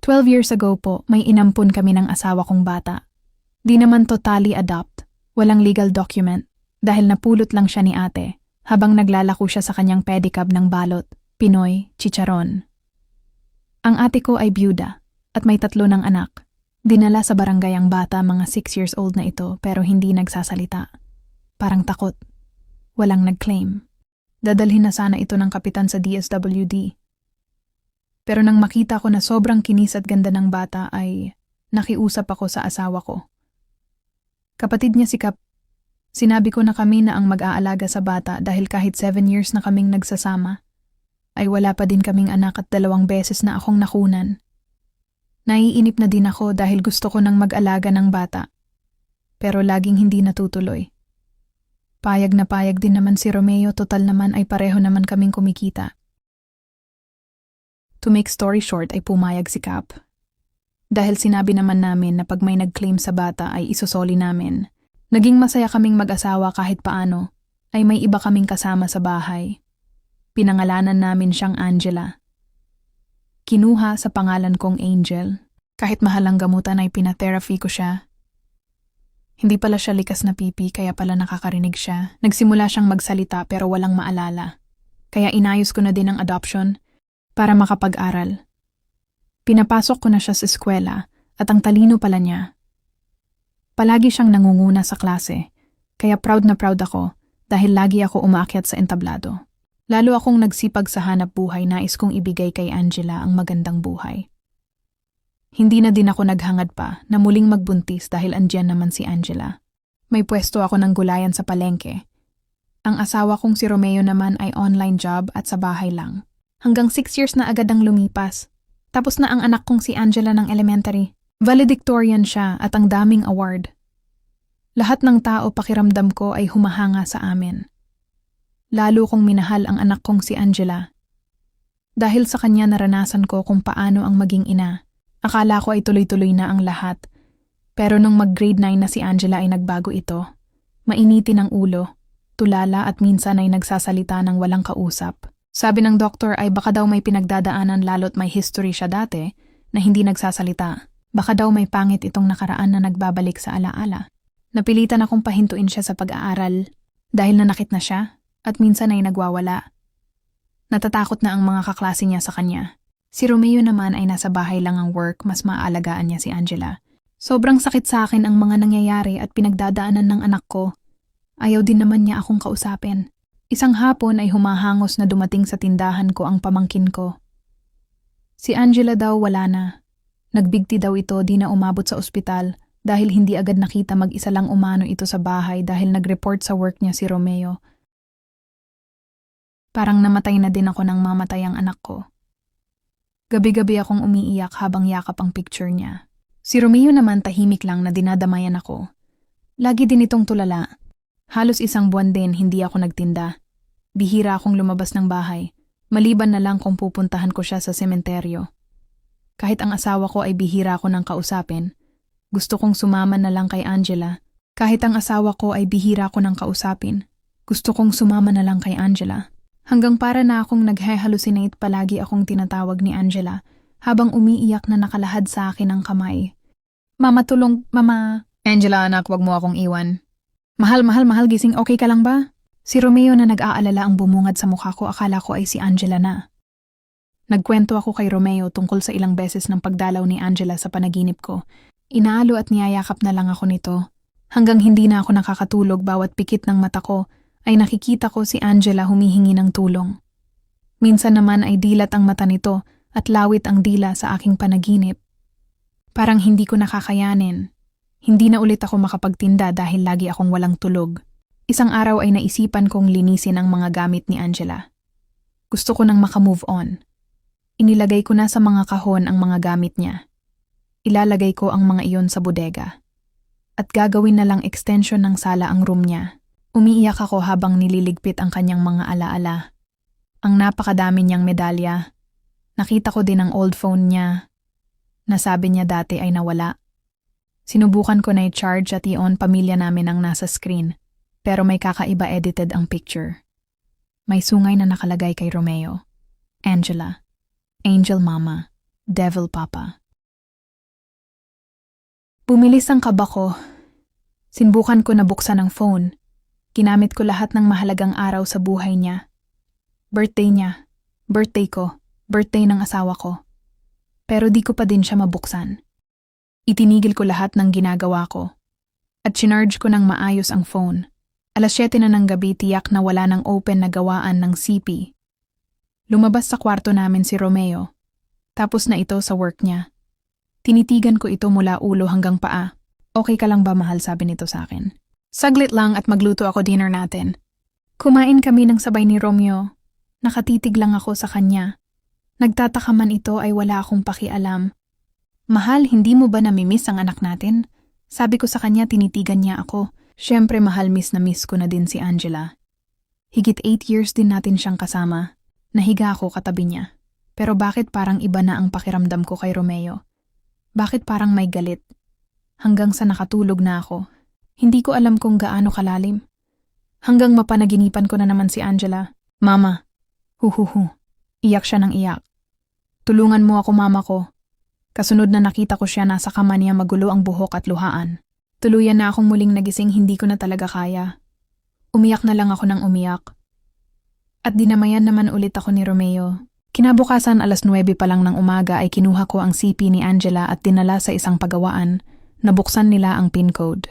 12 years ago po, may inampun kami ng asawa kong bata. Di naman totally adopt, walang legal document, dahil napulot lang siya ni ate, habang naglalako siya sa kanyang pedicab ng balot, Pinoy, chicharon. Ang ate ko ay byuda, at may 3 ng anak. Dinala sa barangay ang bata, mga 6 years old na ito, pero hindi nagsasalita. Parang takot. Walang nag-claim. Dadalhin na sana ito ng kapitan sa DSWD. Pero nang makita ko na sobrang kinis at ganda ng bata ay nakiusap ako sa asawa ko. Kapatid niya si Kap, sinabi ko na kami na ang mag-aalaga sa bata dahil kahit 7 years na kaming nagsasama, ay wala pa din kaming anak at 2 beses na akong nakunan. Naiinip na din ako dahil gusto ko nang mag-alaga ng bata. Pero laging hindi natutuloy. Payag na payag din naman si Romeo, total naman ay pareho naman kaming kumikita. To make story short ay pumayag si Kap. Dahil sinabi naman namin na pag may nag-claim sa bata ay isusoli namin. Naging masaya kaming mag-asawa kahit paano, ay may iba kaming kasama sa bahay. Pinangalanan namin siyang Angela. Kinuha sa pangalan kong Angel. Kahit mahalang gamutan ay pinatherapy ko siya. Hindi pala siya likas na pipi kaya pala nakakarinig siya. Nagsimula siyang magsalita pero walang maalala. Kaya inayos ko na din ang adoption para makapag-aral. Pinapasok ko na siya sa eskwela at ang talino pala niya. Palagi siyang nangunguna sa klase, kaya proud na proud ako dahil lagi ako umaakyat sa entablado. Lalo akong nagsipag sa hanap buhay, nais kong ibigay kay Angela ang magandang buhay. Hindi na din ako naghangad pa na muling magbuntis dahil andyan naman si Angela. May pwesto ako ng gulayan sa palengke. Ang asawa kong si Romeo naman ay online job at sa bahay lang. Hanggang 6 years na agad ang lumipas. Tapos na ang anak kong si Angela ng elementary. Valedictorian siya at ang daming award. Lahat ng tao pakiramdam ko ay humahanga sa amin. Lalo kong minahal ang anak kong si Angela. Dahil sa kanya naranasan ko kung paano ang maging ina. Akala ko ay tuloy-tuloy na ang lahat. Pero nung mag-grade 9 na si Angela ay nagbago ito. Mainitin ang ulo, tulala at minsan ay nagsasalita ng walang kausap. Sabi ng doktor ay baka daw may pinagdadaanan lalo't may history siya dati na hindi nagsasalita. Baka daw may pangit itong nakaraan na nagbabalik sa alaala. Napilitan akong pahintuin siya sa pag-aaral dahil nanakit na siya at minsan ay nagwawala. Natatakot na ang mga kaklase niya sa kanya. Si Romeo naman ay nasa bahay lang ang work, mas maaalagaan niya si Angela. Sobrang sakit sa akin ang mga nangyayari at pinagdadaanan ng anak ko. Ayaw din naman niya akong kausapin. Isang hapon ay humahangos na dumating sa tindahan ko ang pamangkin ko. Si Angela daw wala na. Nagbigti daw ito, di na umabot sa ospital dahil hindi agad nakita, mag-isa lang umano ito sa bahay dahil nag-report sa work niya si Romeo. Parang namatay na din ako nang mamatay ang anak ko. Gabi-gabi akong umiiyak habang yakap ang picture niya. Si Romeo naman tahimik lang na dinadamayan ako. Lagi din itong tulala. Halos 1 buwan din hindi ako nagtinda. Bihira akong lumabas ng bahay, maliban na lang kung pupuntahan ko siya sa sementeryo. Kahit ang asawa ko ay bihira ko nang kausapin, gusto kong sumama na lang kay Angela. Kahit ang asawa ko ay bihira ko nang kausapin, gusto kong sumama na lang kay Angela. Hanggang para na akong naghe-hallucinate, palagi akong tinatawag ni Angela habang umiiyak na nakalahad sa akin ang kamay. Mama, tulong, mama. Angela, anak, wag mo akong iwan. Mahal, gising, okay ka lang ba? Si Romeo na nag-aalala ang bumungad sa mukha ko, akala ko ay si Angela na. Nagkwento ako kay Romeo tungkol sa ilang beses ng pagdalaw ni Angela sa panaginip ko. Inaalo at niyayakap na lang ako nito. Hanggang hindi na ako nakakatulog, bawat pikit ng mata ko ay nakikita ko si Angela humihingi ng tulong. Minsan naman ay dilat ang mata nito at lawit ang dila sa aking panaginip. Parang hindi ko nakakayanin. Hindi na ulit ako makapagtinda dahil lagi akong walang tulog. Isang araw ay naisipan kong linisin ang mga gamit ni Angela. Gusto ko nang makamove on. Inilagay ko na sa mga kahon ang mga gamit niya. Ilalagay ko ang mga iyon sa bodega. At gagawin na lang extension ng sala ang room niya. Umiiyak ako habang nililigpit ang kanyang mga alaala. Ang napakadami niyang medalya. Nakita ko din ang old phone niya. Nasabi niya dati ay nawala. Sinubukan ko na i-charge at i-on, pamilya namin ang nasa screen. Pero may kakaiba, edited ang picture. May sungay na nakalagay kay Romeo. Angela. Angel Mama. Devil Papa. Bumilis ang kaba ko. Sinbukan ko na buksan ang phone. Ginamit ko lahat ng mahalagang araw sa buhay niya. Birthday niya, birthday ko, birthday ng asawa ko. Pero di ko pa din siya mabuksan. Itinigil ko lahat ng ginagawa ko. At chinarge ko ng maayos ang phone. 7:00 na ng gabi, tiyak na wala ng open na gawaan ng CP. Lumabas sa kwarto namin si Romeo. Tapos na ito sa work niya. Tinitigan ko ito mula ulo hanggang paa. Okay ka lang ba, mahal, sabi nito sa akin. Saglit lang at magluto ako dinner natin. Kumain kami ng sabay ni Romeo. Nakatitig lang ako sa kanya. Nagtataka man ito ay wala akong pakialam. Mahal, hindi mo ba namimiss ang anak natin? Sabi ko sa kanya, tinitigan niya ako. Siyempre mahal, miss na miss ko na din si Angela. Higit 8 years din natin siyang kasama. Nahiga ako katabi niya. Pero bakit parang iba na ang pakiramdam ko kay Romeo? Bakit parang may galit? Hanggang sa nakatulog na ako. Hindi ko alam kung gaano kalalim. Hanggang mapanaginipan ko na naman si Angela. Mama. Huhuhu. Iyak siya ng iyak. Tulungan mo ako, mama ko. Kasunod na nakita ko siya, nasa kama niya, magulo ang buhok at luhaan. Tuluyan na akong muling nagising, hindi ko na talaga kaya. Umiyak na lang ako ng umiyak. At dinamayan naman ulit ako ni Romeo. Kinabukasan 9:00 pa lang ng umaga ay kinuha ko ang CP ni Angela at dinala sa isang pagawaan. Nabuksan nila ang PIN code.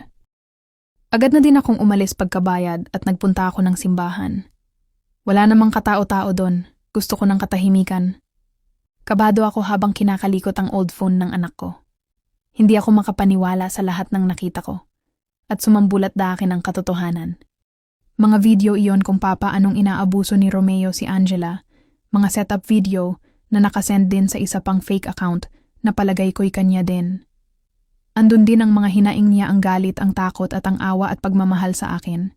Agad na din akong umalis pagkabayad at nagpunta ako ng simbahan. Wala namang katao-tao doon. Gusto ko ng katahimikan. Kabado ako habang kinakalikot ang old phone ng anak ko. Hindi ako makapaniwala sa lahat ng nakita ko. At sumambulat akin ang katotohanan. Mga video iyon kung papaanong inaabuso ni Romeo si Angela. Mga setup video na nakasend din sa isa pang fake account na palagay ko'y kanya din. Andun din ang mga hinaing niya, ang galit, ang takot at ang awa at pagmamahal sa akin.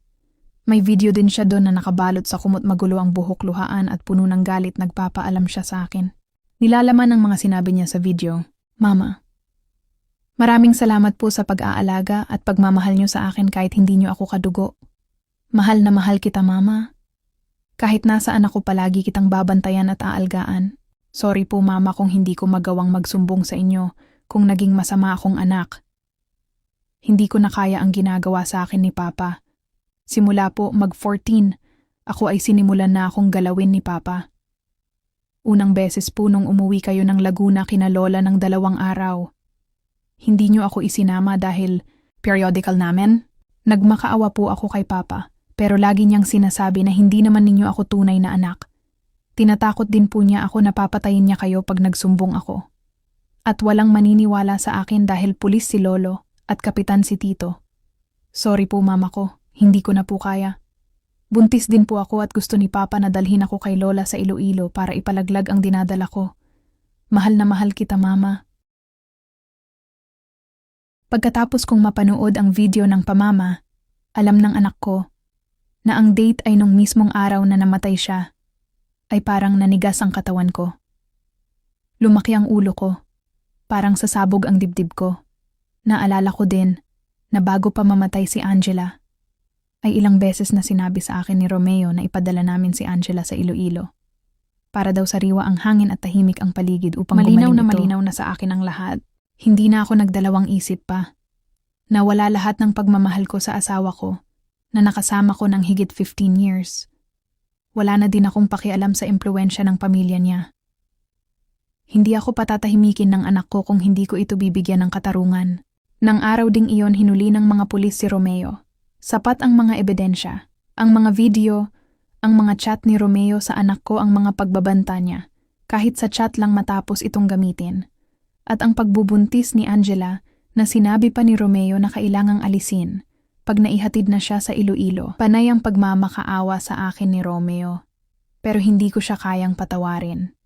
May video din siya doon na nakabalot sa kumot, magulo ang buhok, luhaan at puno ng galit, nagpapaalam siya sa akin. Nilalaman ng mga sinabi niya sa video. Mama, maraming salamat po sa pag-aalaga at pagmamahal niyo sa akin kahit hindi niyo ako kadugo. Mahal na mahal kita, mama. Kahit nasaan ako, palagi kitang babantayan at aalgaan. Sorry po, mama, kung hindi ko magawang magsumbong sa inyo kung naging masama akong anak. Hindi ko na kaya ang ginagawa sa akin ni Papa. Simula po mag-14, ako ay sinimulan na akong galawin ni Papa. Unang beses po nung umuwi kayo ng Laguna kina Lola ng 2 araw. Hindi niyo ako isinama dahil periodical namin. Nagmakaawa po ako kay Papa. Pero lagi niyang sinasabi na hindi naman ninyo ako tunay na anak. Tinatakot din po niya ako na papatayin niya kayo pag nagsumbong ako. At walang maniniwala sa akin dahil pulis si Lolo at kapitan si Tito. Sorry po, mama ko, hindi ko na po kaya. Buntis din po ako at gusto ni Papa na dalhin ako kay Lola sa Iloilo para ipalaglag ang dinadala ko. Mahal na mahal kita, mama. Pagkatapos kong mapanood ang video ng pamama, alam ng anak ko na ang date ay nung mismong araw na namatay siya, ay parang nanigas ang katawan ko. Lumaki ang ulo ko, parang sasabog ang dibdib ko. Naalala ko din na bago pa mamatay si Angela, ay ilang beses na sinabi sa akin ni Romeo na ipadala namin si Angela sa Iloilo. Para daw sariwa ang hangin at tahimik ang paligid upang malinaw na sa akin ang lahat. Hindi na ako nagdalawang isip pa. Nawala lahat ng pagmamahal ko sa asawa ko, na nakasama ko ng higit 15 years. Wala na din akong pakialam sa impluwensya ng pamilya niya. Hindi ako patatahimikin ng anak ko kung hindi ko ito bibigyan ng katarungan. Nang araw ding iyon, hinuli ng mga pulis si Romeo. Sapat ang mga ebidensya, ang mga video, ang mga chat ni Romeo sa anak ko, ang mga pagbabanta niya, kahit sa chat lang matapos itong gamitin. At ang pagbubuntis ni Angela na sinabi pa ni Romeo na kailangang alisin pag naihatid na siya sa Iloilo. Panay ang pagmamakaawa sa akin ni Romeo, pero hindi ko siya kayang patawarin.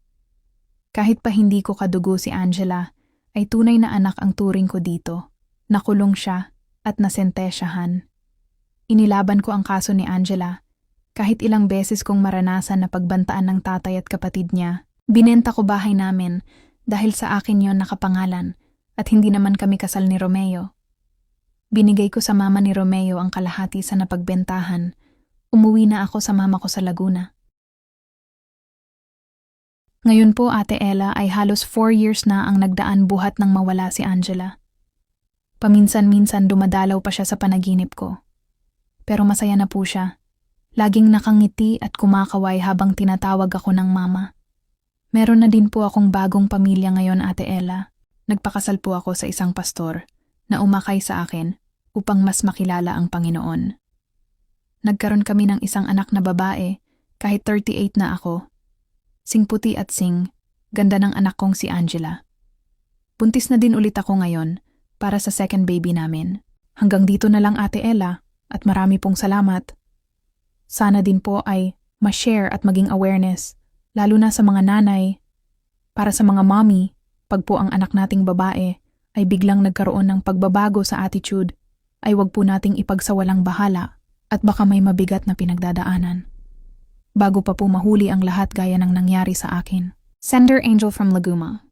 Kahit pa hindi ko kadugo si Angela, ay tunay na anak ang turing ko dito. Nakulong siya at nasentesyahan. Inilaban ko ang kaso ni Angela, kahit ilang beses kong maranasan na pagbantaan ng tatay at kapatid niya. Binenta ko bahay namin dahil sa akin yon nakapangalan at hindi naman kami kasal ni Romeo. Binigay ko sa mama ni Romeo ang kalahati sa napagbentahan. Umuwi na ako sa mama ko sa Laguna. Ngayon po, Ate Ella, ay halos 4 years na ang nagdaan buhat nang mawala si Angela. Paminsan-minsan dumadalaw pa siya sa panaginip ko. Pero masaya na po siya. Laging nakangiti at kumakaway habang tinatawag ako ng mama. Meron na din po akong bagong pamilya ngayon, Ate Ella. Nagpakasal po ako sa isang pastor na umakay sa akin upang mas makilala ang Panginoon. Nagkaroon kami ng isang anak na babae kahit 38 na ako. Singputi at ganda ng anak kong si Angela. Buntis na din ulit ako ngayon para sa second baby namin. Hanggang dito na lang, Ate Ella, at marami pong salamat. Sana din po ay ma-share at maging awareness, lalo na sa mga nanay. Para sa mga mommy, pag po ang anak nating babae ay biglang nagkaroon ng pagbabago sa attitude, ay wag po nating ipagsawalang bahala at baka may mabigat na pinagdadaanan. Bago pa po mahuli ang lahat gaya ng nangyari sa akin. Sender Angel from Laguma.